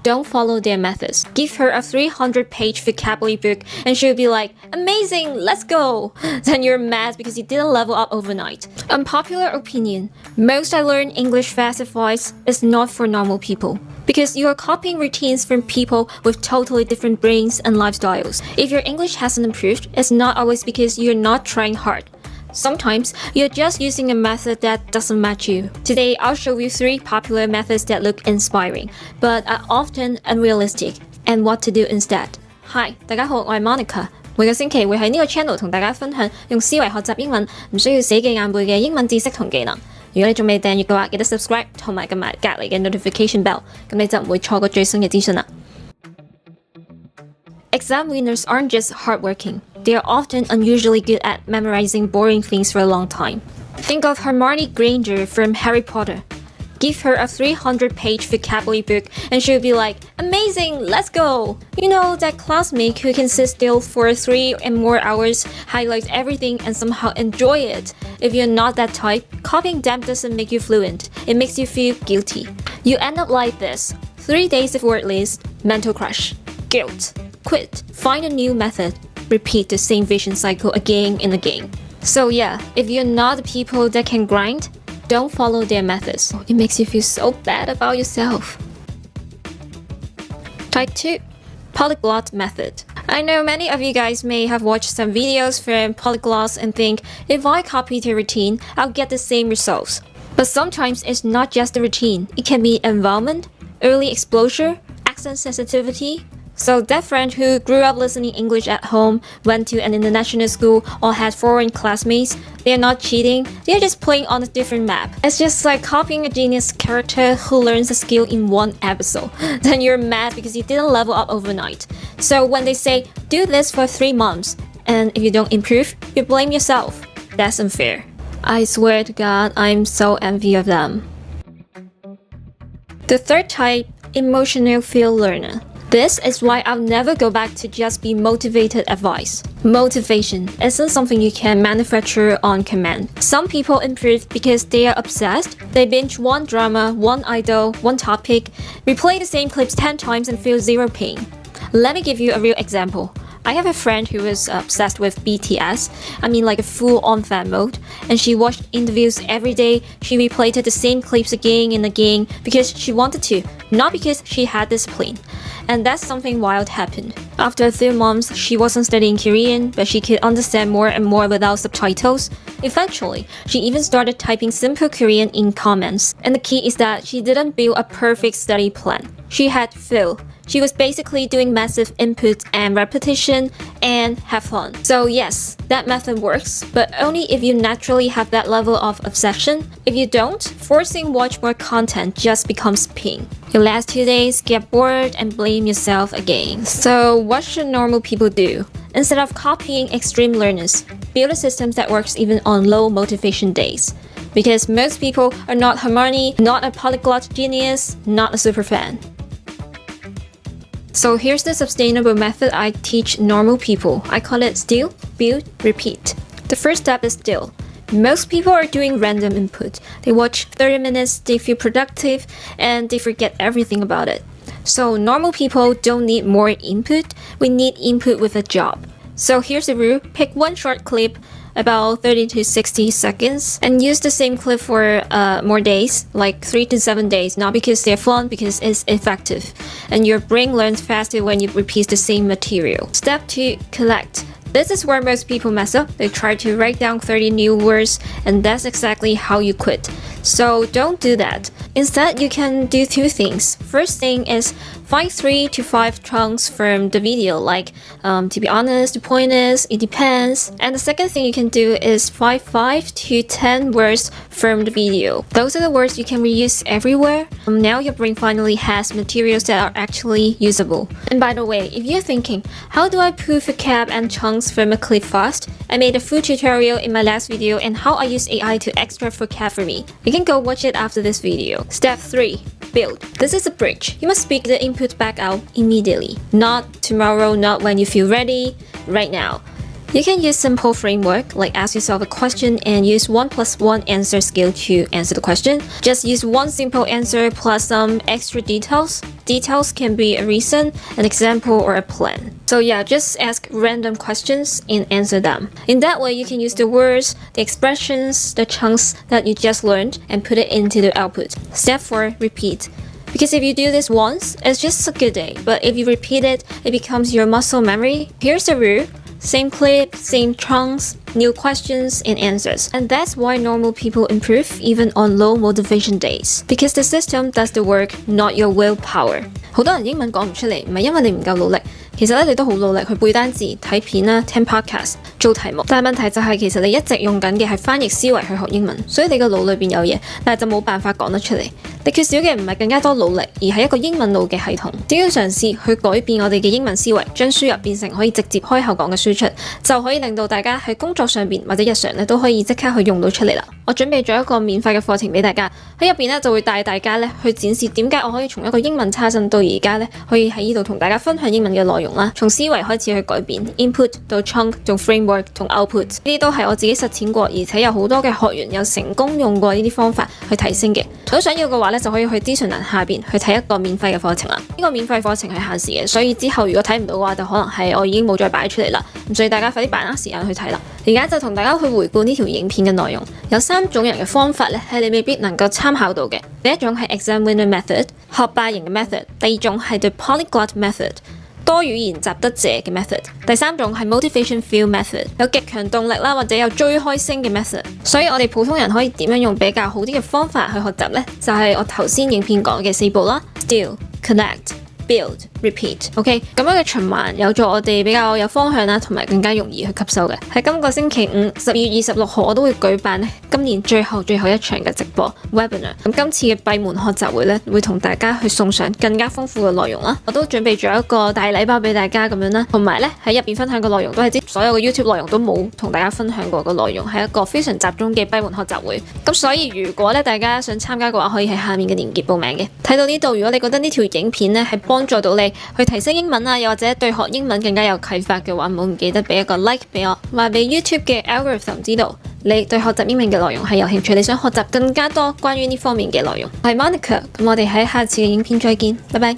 Don't follow their methods. Give her a 300-page vocabulary book and she'll be like, amazing, let's go. Then you're mad because you didn't level up overnight. Unpopular opinion. Most I learn English fast advice is not for normal people. Because you are copying routines from people with totally different brains and lifestyles. If your English hasn't improved, it's not always because you're not trying hard. Sometimes, you're just using a method that doesn't match you. Today, I'll show you 3 popular methods that look inspiring, but are often unrealistic, and what to do instead. Hi, 大家好，我係 Monika。每個星期會喺呢個 channel 同大家分享用思維學習英文，唔需要死記硬背嘅英文知識同技能。如果你仲未訂閱嘅話，記得 subscribe 同埋撳埋隔離嘅 notification bell， 咁你就唔會錯過最新嘅資訊啦。Exam winners aren't just hardworking. They are often unusually good at memorizing boring things for a long time. Think of Hermione Granger from Harry Potter. Give her a 300-page vocabulary book and she'll be like, amazing, let's go! You know, that classmate who can sit still for 3 and more hours, highlight everything and somehow enjoy it. If you're not that type, copying them doesn't make you fluent. It makes you feel guilty. You end up like this. 3 days of word list, mental crush, guilt, quit, find a new method, repeat the same vision cycle again and again. So yeah, if you're not the people that can grind, don't follow their methods. It makes you feel so bad about yourself. Type 2. Polyglot method. I know many of you guys may have watched some videos from polyglots and think, if I copy the routine, I'll get the same results. But sometimes it's not just the routine. It can be environment, early exposure, accent sensitivity. So that friend who grew up listening English at home, went to an international school, or had foreign classmates, they're not cheating, they're just playing on a different map. It's just like copying a genius character who learns a skill in 1 episode. Then you're mad because you didn't level up overnight. So when they say, do this for 3 months, and if you don't improve, you blame yourself. That's unfair. I swear to God, I'm so envious of them. The third type, emotional field learner. This is why I'll never go back to just be motivated advice. Motivation isn't something you can manufacture on command. Some people improve because they are obsessed. They binge one drama, one idol, one topic, replay the same clips 10 times and feel zero pain. Let me give you a real example. I have a friend who was obsessed with BTS, like a full-on fan mode, and she watched interviews every day. She replayed the same clips again and again because she wanted to, not because she had discipline. And that's something wild happened. After a few months, she wasn't studying Korean, but she could understand more and more without subtitles. Eventually, she even started typing simple Korean in comments. And the key is that she didn't build a perfect study plan. She had feel. She was basically doing massive input and repetition and have fun. So yes, that method works, but only if you naturally have that level of obsession. If you don't, forcing watch more content just becomes pain. Your last 2 days, get bored and blame yourself again. So what should normal people do? Instead of copying extreme learners, build a system that works even on low motivation days. Because most people are not Hermione, not a polyglot genius, not a superfan. So here's the sustainable method I teach normal people. I call it still, build, repeat. The first step is still. Most people are doing random input. They watch 30 minutes, they feel productive, and they forget everything about it. So normal people don't need more input, we need input with a job. So here's the rule, pick one short clip, about 30 to 60 seconds, and use the same clip for more days, like 3 to 7 days, not because they're fun, because it's effective. And your brain learns faster when you repeat the same material. Step 2, collect. This is where most people mess up. They try to write down 30 new words, and that's exactly how you quit. So don't do that. Instead, you can do 2 things. First thing is find 3 to 5 chunks from the video, like to be honest, the point is, it depends. And the second thing you can do is find 5 to 10 words from the video. Those are the words you can reuse everywhere. Now your brain finally has materials that are actually usable. And by the way, if you're thinking, how do I pull vocab and chunks from a clip fast? I made a full tutorial in my last video on how I use AI to extract vocab for me. You can go watch it after this video. Step 3. Build. This is a bridge. You must speak the input back out immediately. Not tomorrow, not when you feel ready, right now. You can use simple framework like ask yourself a question and use 1+1 answer skill to answer the question. Just use one simple answer plus some extra details. Details can be a reason, an example, or a plan. So yeah, just ask random questions and answer them. In that way, you can use the words, the expressions, the chunks that you just learned and put it into the output. Step 4, repeat. Because if you do this once, it's just a good day. But if you repeat it, it becomes your muscle memory. Here's the rule. Same clip, same chunks, new questions and answers. And that's why normal people improve even on low motivation days. Because the system does the work, not your willpower. 好多人英文講唔出嚟，唔係因為你唔夠努力。其實咧，你都好努力去背單字、睇片啦、聽 podcast、做題目。但係問題就係，其實你一直用緊嘅係翻譯思維去學英文，所以你個腦裏邊有嘢，但係就冇辦法講得出嚟。你缺少嘅唔係更加多努力，而係一個英文腦嘅系統。只要嘗試去改變我哋嘅英文思維，將輸入變成可以直接開口講嘅輸出，就可以令到大家喺工作上邊或者日常咧都可以即刻去用到出嚟啦。我準備咗一個免費嘅課程俾大家，喺入邊咧就會帶大家咧去展示點解我可以從一個英文差生到而家咧可以喺呢度同大家分享英文嘅內容啦。從思維開始去改變 ，input 到 chunk 到 framework 同 output， 呢啲都係我自己實踐過，而且有好多嘅學員有成功用過呢啲方法去提升嘅。如果想要嘅話咧，就可以去資訊欄下邊去睇一個免費嘅課程啦。呢個免費課程係限時嘅，所以之後如果睇唔到嘅話，就可能係我已經冇再擺出嚟啦。咁所以大家快啲把握時間去睇啦。而家就同大家去回顧呢條影片嘅內容，有3種人嘅方法咧係你未必能夠參考到嘅。第一種係 exam winner method， 學霸型嘅 method； 第二種係 the polyglot method， 多語言習得者嘅 method； 第三種係 motivation fuel method， 有極強動力啦或者有追開星嘅 method。所以我哋普通人可以點樣用比較好啲嘅方法去學習呢？就係我頭先影片講嘅4步啦 ：Still、Connect、Build、Repeat。OK， 咁樣嘅循環有助我哋比較有方向啦，同埋更加容易去吸收嘅。喺今個星期5 12月26號，我都會舉辦今年最後一場嘅直播 webinar。咁今次嘅閉門學習會咧，會同大家去送上更加豐富嘅內容啦。我都準備咗一個大禮包俾大家咁樣啦，同埋咧喺入邊分享嘅內容都係所有嘅 YouTube 內容都冇同大家分享過嘅內容，係一個非常集中嘅閉門學習會。咁所以如果咧大家想參加嘅話，可以喺下面嘅鏈接報名嘅。睇到呢度，如果你覺得呢條影片咧係幫助到你去提升英文啊，又或者對學英文更加有啟發嘅話，唔記得俾一個 like 俾我，話俾 YouTube 嘅 algorithm 知道你對學習英文嘅內容係有興趣，你想學習更加多關於呢方面嘅內容。我係 Monika， 咁我哋喺下次嘅影片再見，拜拜。